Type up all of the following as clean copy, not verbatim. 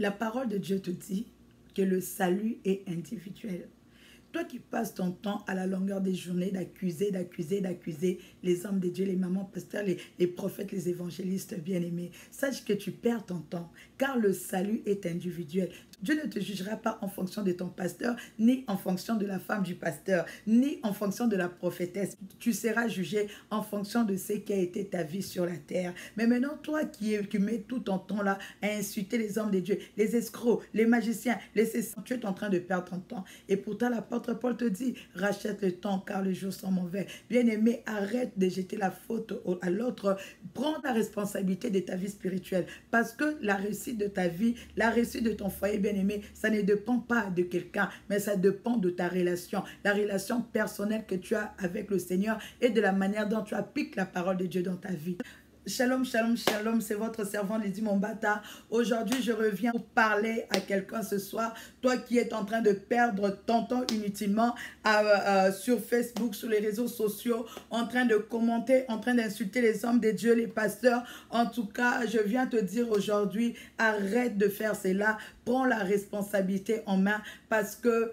La parole de Dieu te dit que le salut est individuel. Toi qui passes ton temps à la longueur des journées d'accuser les hommes de Dieu, les mamans pasteurs, les prophètes, les évangélistes bien-aimés, sache que tu perds ton temps, car le salut est individuel. Dieu ne te jugera pas en fonction de ton pasteur, ni en fonction de la femme du pasteur, ni en fonction de la prophétesse. Tu seras jugé en fonction de ce qui a été ta vie sur la terre. Mais maintenant, toi qui mets tout ton temps là à insulter les hommes de Dieu, les escrocs, les magiciens, les cessants, tu es en train de perdre ton temps. Et pourtant, l'apôtre Paul te dit, rachète le temps car les jours sont mauvais. Bien-aimé, arrête de jeter la faute à l'autre. Prends la responsabilité de ta vie spirituelle. Parce que la réussite de ta vie, la réussite de ton foyer, bien-aimé, ça ne dépend pas de quelqu'un, mais ça dépend de ta relation. La relation personnelle que tu as avec le Seigneur et de la manière dont tu appliques la parole de Dieu dans ta vie. Shalom, shalom, shalom, c'est votre servant Lydie Mombata. Aujourd'hui, je reviens pour parler à quelqu'un ce soir. Toi qui es en train de perdre ton temps inutilement sur Facebook, sur les réseaux sociaux, en train de commenter, en train d'insulter les hommes de Dieu, les pasteurs. En tout cas, je viens te dire aujourd'hui, arrête de faire cela. Prends la responsabilité en main parce que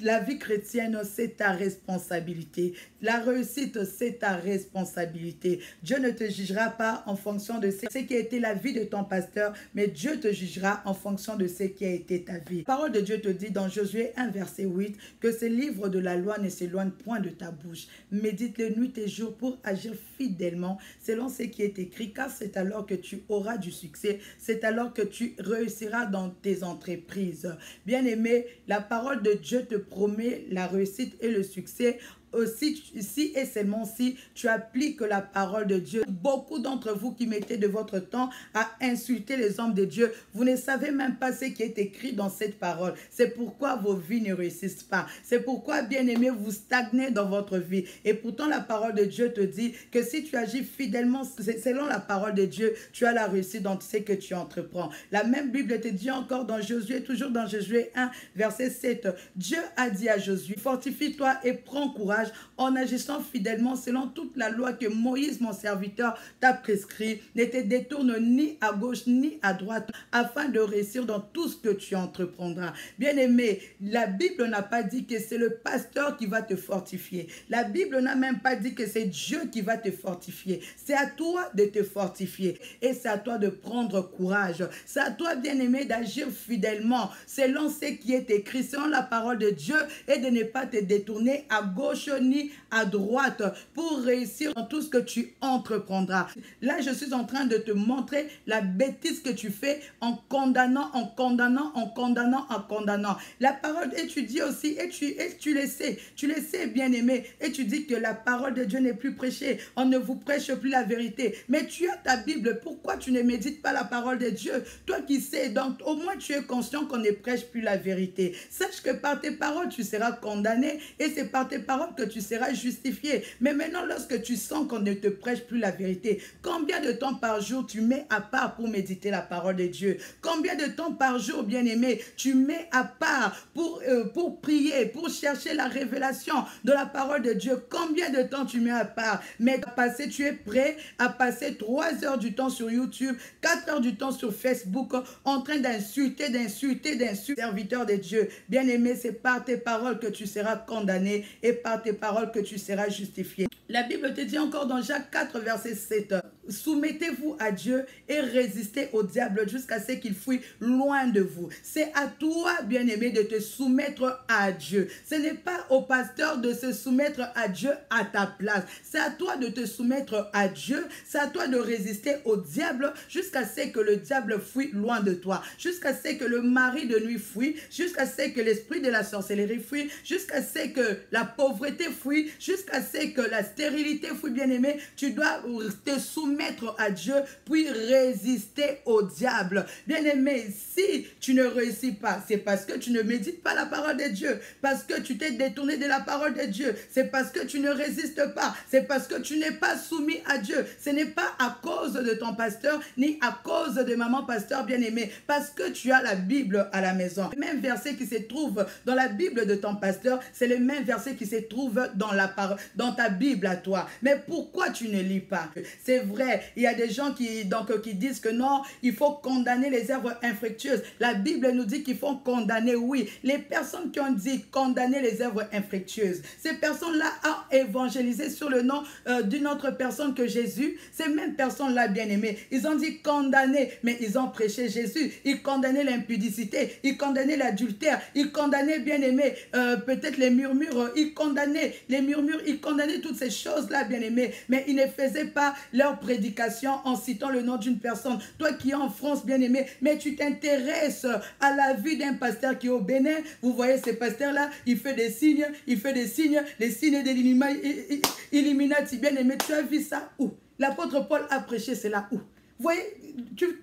la vie chrétienne, c'est ta responsabilité. La réussite, c'est ta responsabilité. Dieu ne te jugera pas en fonction de ce qui a été la vie de ton pasteur, mais Dieu te jugera en fonction de ce qui a été ta vie. La parole de Dieu te dit dans Josué 1, verset 8, que ce livre de la loi ne s'éloigne point de ta bouche. Médite-le nuit et jour pour agir fidèlement selon ce qui est écrit, car c'est alors que tu auras du succès. C'est alors que tu réussiras dans tes entreprises. Bien-aimé, la parole de Dieu te promet la réussite et le succès aussi si et seulement si tu appliques la parole de Dieu. Beaucoup d'entre vous qui mettez de votre temps à insulter les hommes de Dieu, vous ne savez même pas ce qui est écrit dans cette parole. C'est pourquoi vos vies ne réussissent pas. C'est pourquoi, bien-aimé, vous stagnez dans votre vie. Et pourtant, la parole de Dieu te dit que si tu agis fidèlement selon la parole de Dieu, tu as la réussite dans ce que tu entreprends. La même Bible te dit encore dans Josué, toujours dans Josué 1, verset 7, Dieu a dit à Josué, fortifie-toi et prends courage en agissant fidèlement selon toute la loi que Moïse, mon serviteur, t'a prescrit. Ne te détourne ni à gauche ni à droite afin de réussir dans tout ce que tu entreprendras. Bien-aimé, la Bible n'a pas dit que c'est le pasteur qui va te fortifier. La Bible n'a même pas dit que c'est Dieu qui va te fortifier. C'est à toi de te fortifier et c'est à toi de prendre courage. C'est à toi, bien-aimé, d'agir fidèlement selon ce qui est écrit, selon la parole de Dieu et de ne pas te détourner à gauche ni à droite pour réussir dans tout ce que tu entreprendras. Là, je suis en train de te montrer la bêtise que tu fais en condamnant. La parole, et tu dis aussi, et tu le sais, bien-aimé, et tu dis que la parole de Dieu n'est plus prêchée. On ne vous prêche plus la vérité. Mais tu as ta Bible, pourquoi tu ne médites pas la parole de Dieu? Toi qui sais, donc au moins tu es conscient qu'on ne prêche plus la vérité. Sache que par tes paroles, tu seras condamné et c'est par tes paroles que tu seras justifié. Mais maintenant, lorsque tu sens qu'on ne te prêche plus la vérité, combien de temps par jour tu mets à part pour méditer la parole de Dieu? Combien de temps par jour, bien-aimé, tu mets à part pour prier, pour chercher la révélation de la parole de Dieu? Combien de temps tu mets à part? Mais tu es prêt à passer 3 heures du temps sur YouTube, 4 heures du temps sur Facebook, en train d'insulter serviteurs de Dieu. Bien-aimé, c'est par tes paroles que tu seras condamné et par tes paroles que tu seras justifié. La Bible te dit encore dans Jacques 4, verset 7, soumettez-vous à Dieu et résistez au diable jusqu'à ce qu'il fuit loin de vous. C'est à toi, bien-aimé, de te soumettre à Dieu. Ce n'est pas au pasteur de se soumettre à Dieu à ta place. C'est à toi de te soumettre à Dieu. C'est à toi de résister au diable jusqu'à ce que le diable fuit loin de toi. Jusqu'à ce que le mari de nuit fuit. Jusqu'à ce que l'esprit de la sorcellerie fuit. Jusqu'à ce que la pauvreté fuit. Jusqu'à ce que la stérilité fuit, bien-aimé. Tu dois te soumettre à Dieu puis résister au diable. Bien-aimé, si tu ne réussis pas, c'est parce que tu ne médites pas la parole de Dieu, parce que tu t'es détourné de la parole de Dieu, c'est parce que tu ne résistes pas, c'est parce que tu n'es pas soumis à Dieu. Ce n'est pas à cause de ton pasteur, ni à cause de maman pasteur bien-aimé, parce que tu as la Bible à la maison. Le même verset qui se trouve dans la Bible de ton pasteur, c'est le même verset qui se trouve dans ta Bible à toi. Mais pourquoi tu ne lis pas? C'est vrai vrai, il y a des gens qui disent que non, il faut condamner les œuvres infructueuses. La Bible nous dit qu'il faut condamner, oui. Les personnes qui ont dit condamner les œuvres infructueuses, ces personnes-là ont évangélisé sur le nom d'une autre personne que Jésus. Ces mêmes personnes-là, bien-aimés, ils ont dit condamner, mais ils ont prêché Jésus. Ils condamnaient l'impudicité, ils condamnaient l'adultère, ils condamnaient, bien-aimés, peut-être les murmures, ils condamnaient les murmures, ils condamnaient toutes ces choses-là, bien-aimés, mais ils ne faisaient pas leur prédication en citant le nom d'une personne. Toi qui es en France, bien-aimé, mais tu t'intéresses à la vie d'un pasteur qui est au Bénin. Vous voyez ces pasteurs-là, il fait des signes, les signes de l'Illuminati, bien-aimé. Tu as vu ça où? L'apôtre Paul a prêché, c'est là où? Vous voyez,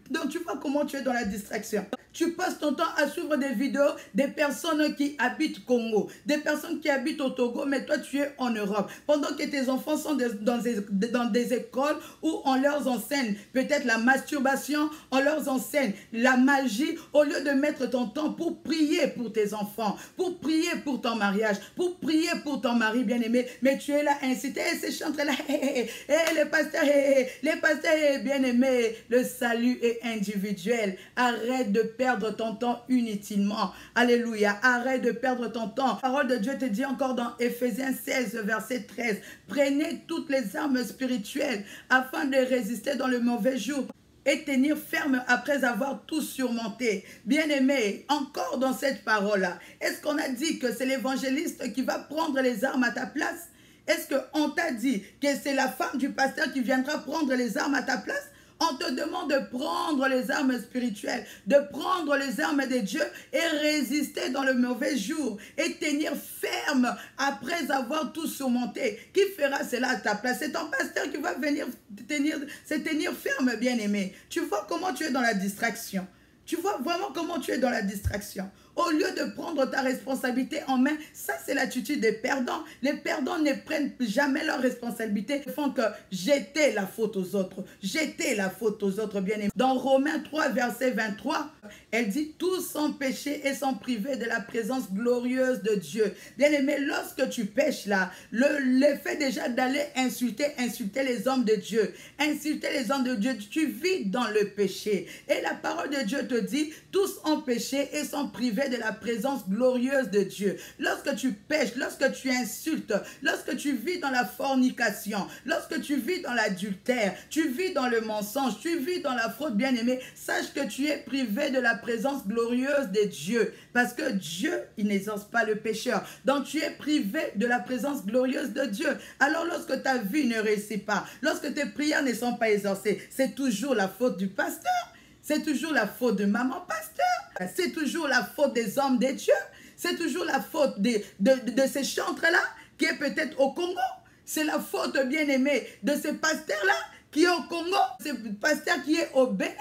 donc tu vois comment tu es dans la distraction. Tu passes ton temps à suivre des vidéos des personnes qui habitent Congo, des personnes qui habitent au Togo, mais toi tu es en Europe. Pendant que tes enfants sont dans des écoles où on leur enseigne peut-être la masturbation, on leur enseigne la magie, au lieu de mettre ton temps pour prier pour tes enfants, pour prier pour ton mariage, pour prier pour ton mari bien-aimé, mais tu es là incité, ces chantres-là, les pasteurs bien-aimés, le salut est individuel. Arrête de perdre ton temps inutilement. Alléluia. Arrête de perdre ton temps. La parole de Dieu te dit encore dans Éphésiens 16, verset 13. Prenez toutes les armes spirituelles afin de résister dans le mauvais jour et tenir ferme après avoir tout surmonté. Bien-aimé, encore dans cette parole-là, est-ce qu'on a dit que c'est l'évangéliste qui va prendre les armes à ta place? Est-ce qu'on t'a dit que c'est la femme du pasteur qui viendra prendre les armes à ta place? On te demande de prendre les armes spirituelles, de prendre les armes de Dieu et résister dans le mauvais jour et tenir ferme après avoir tout surmonté. Qui fera cela à ta place? C'est ton pasteur qui va venir se tenir ferme, bien-aimé. Tu vois comment tu es dans la distraction. Tu vois vraiment comment tu es dans la distraction. Au lieu de prendre ta responsabilité en main, ça c'est l'attitude des perdants. Les perdants ne prennent jamais leur responsabilité. Ils font que jeter la faute aux autres. Jeter la faute aux autres, bien aimés. Dans Romains 3, verset 23, elle dit « Tous sont péchés et sont privés de la présence glorieuse de Dieu. » Bien aimé, lorsque tu pêches là, l'effet déjà d'aller insulter les hommes de Dieu. Insulter les hommes de Dieu, tu vis dans le péché. Et la parole de Dieu te dit « Tous ont péché et sont privés de la présence glorieuse de Dieu. » Lorsque tu pêches, lorsque tu insultes, lorsque tu vis dans la fornication, lorsque tu vis dans l'adultère, tu vis dans le mensonge, tu vis dans la fraude, bien-aimé, sache que tu es privé de la présence glorieuse de Dieu. Parce que Dieu, il n'exauce pas le pécheur. Donc tu es privé de la présence glorieuse de Dieu. Alors lorsque ta vie ne réussit pas, lorsque tes prières ne sont pas exaucées, c'est toujours la faute du pasteur. C'est toujours la faute de maman pasteur. C'est toujours la faute des hommes de Dieu. C'est toujours la faute de ces chantres-là qui est peut-être au Congo. C'est la faute, bien-aimé, de ce pasteur-là qui est au Congo. Ce pasteur qui est au Bénin.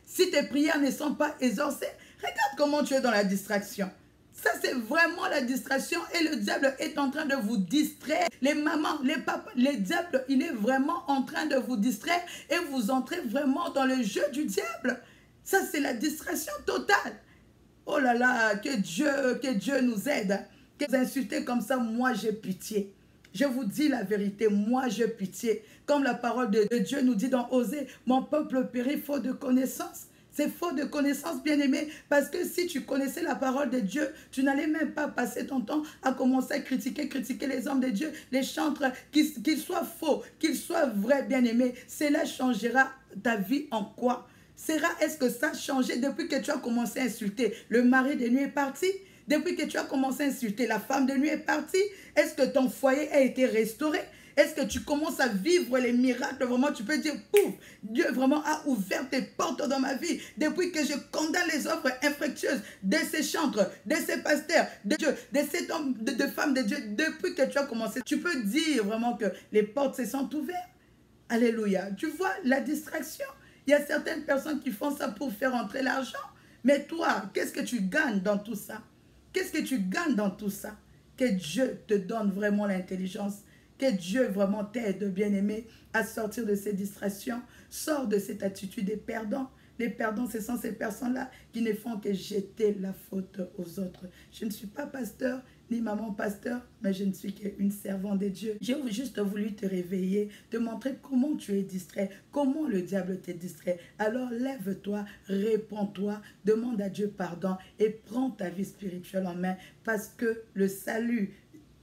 Si tes prières ne sont pas exaucées, regarde comment tu es dans la distraction. Ça, c'est vraiment la distraction et le diable est en train de vous distraire. Les mamans, les papas, le diable, il est vraiment en train de vous distraire et vous entrez vraiment dans le jeu du diable. Ça, c'est la distraction totale. Oh là là, que Dieu nous aide. Que vous insultez comme ça, moi j'ai pitié. Je vous dis la vérité, moi j'ai pitié. Comme la parole de Dieu nous dit dans Osée, mon peuple périt faute de connaissance. C'est faute de connaissance, bien-aimé, parce que si tu connaissais la parole de Dieu, tu n'allais même pas passer ton temps à commencer à critiquer les hommes de Dieu, les chantres, qu'ils soient faux, qu'ils soient vrais, bien-aimé. Cela changera ta vie en quoi? Est-ce que ça a changé depuis que tu as commencé à insulter? Le mari de nuit est parti? Depuis que tu as commencé à insulter, la femme de nuit est partie? Est-ce que ton foyer a été restauré? Est-ce que tu commences à vivre les miracles? Vraiment, tu peux dire, pouf, Dieu vraiment a ouvert tes portes dans ma vie. Depuis que je condamne les œuvres infructueuses de ces chantres, de ces pasteurs, de Dieu, de ces hommes, de femmes de Dieu, depuis que tu as commencé, tu peux dire vraiment que les portes se sont ouvertes. Alléluia. Tu vois la distraction? Il y a certaines personnes qui font ça pour faire entrer l'argent. Mais toi, qu'est-ce que tu gagnes dans tout ça? Qu'est-ce que tu gagnes dans tout ça? Que Dieu te donne vraiment l'intelligence. Que Dieu vraiment t'aide, bien-aimé, à sortir de ces distractions. Sors de cette attitude des perdants. Les perdants, ce sont ces personnes-là qui ne font que jeter la faute aux autres. Je ne suis pas pasteur, ni maman pasteur, mais je ne suis qu'une servante de Dieu. J'ai juste voulu te réveiller, te montrer comment tu es distrait, comment le diable t'est distrait. Alors lève-toi, réponds-toi, demande à Dieu pardon et prends ta vie spirituelle en main parce que le salut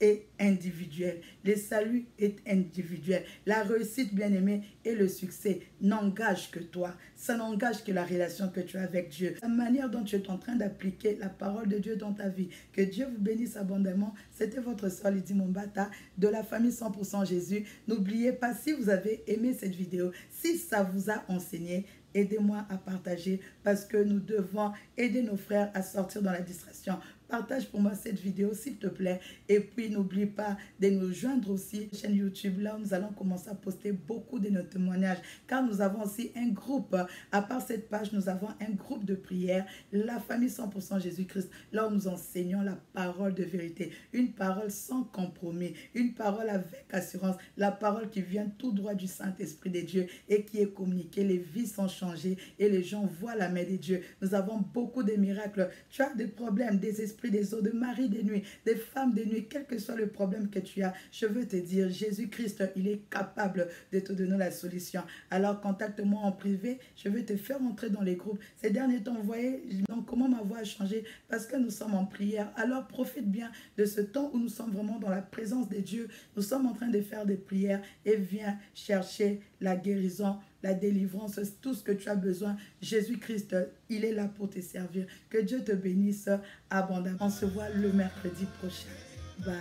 est individuel. Le salut est individuel. La réussite, bien-aimée, et le succès n'engagent que toi. Ça n'engage que la relation que tu as avec Dieu. La manière dont tu es en train d'appliquer la parole de Dieu dans ta vie. Que Dieu vous bénisse abondamment. C'était votre soeur Lydie Mombata de la famille 100% Jésus. N'oubliez pas, si vous avez aimé cette vidéo, si ça vous a enseigné, aidez-moi à partager parce que nous devons aider nos frères à sortir dans la distraction. Partage pour moi cette vidéo s'il te plaît. Et puis n'oublie pas de nous joindre aussi à la chaîne YouTube. Là, nous allons commencer à poster beaucoup de nos témoignages. Car nous avons aussi un groupe. À part cette page, nous avons un groupe de prière. La famille 100% Jésus-Christ. Là où nous enseignons la parole de vérité. Une parole sans compromis. Une parole avec assurance. La parole qui vient tout droit du Saint-Esprit de Dieu et qui est communiquée. Les vies sont changées et les gens voient la main de Dieu. Nous avons beaucoup de miracles. Tu as des problèmes, des esprits des eaux, de mari de nuit, des femmes de nuit, quel que soit le problème que tu as, je veux te dire, Jésus-Christ, il est capable de te donner la solution. Alors, contacte-moi en privé, je vais te faire entrer dans les groupes. Ces derniers temps, vous voyez donc comment ma voix a changé parce que nous sommes en prière. Alors, profite bien de ce temps où nous sommes vraiment dans la présence de Dieu. Nous sommes en train de faire des prières et viens chercher la guérison, la délivrance, tout ce que tu as besoin. Jésus-Christ, il est là pour te servir. Que Dieu te bénisse abondamment. On se voit le mercredi prochain. Bye.